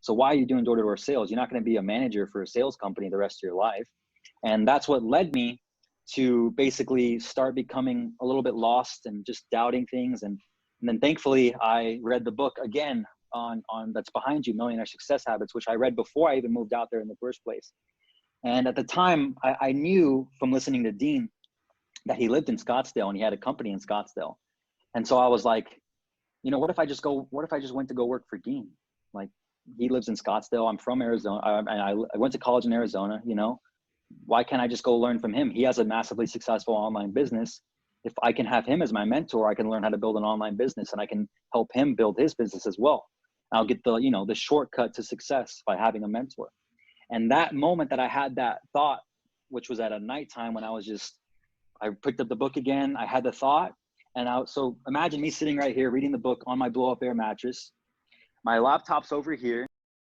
So why are you doing door-to-door sales? You're not going to be a manager for a sales company the rest of your life. And that's what led me to basically start becoming a little bit lost and just doubting things. And then thankfully I read the book again on that's behind you, Millionaire Success Habits, which I read before I even moved out there in the first place. And at the time I knew from listening to Dean that he lived in Scottsdale and he had a company in Scottsdale. And so I was like, you know, what if I just went to go work for Dean? Like, he lives in Scottsdale. I'm from Arizona. I went to college in Arizona, you know, why can't I just go learn from him? He has a massively successful online business. If I can have him as my mentor, I can learn how to build an online business and I can help him build his business as well. I'll get the, you know, the shortcut to success by having a mentor. And that moment that I had that thought, which was at a nighttime when I picked up the book again, I had the thought. So imagine me sitting right here reading the book on my blow up air mattress. My laptop's over here.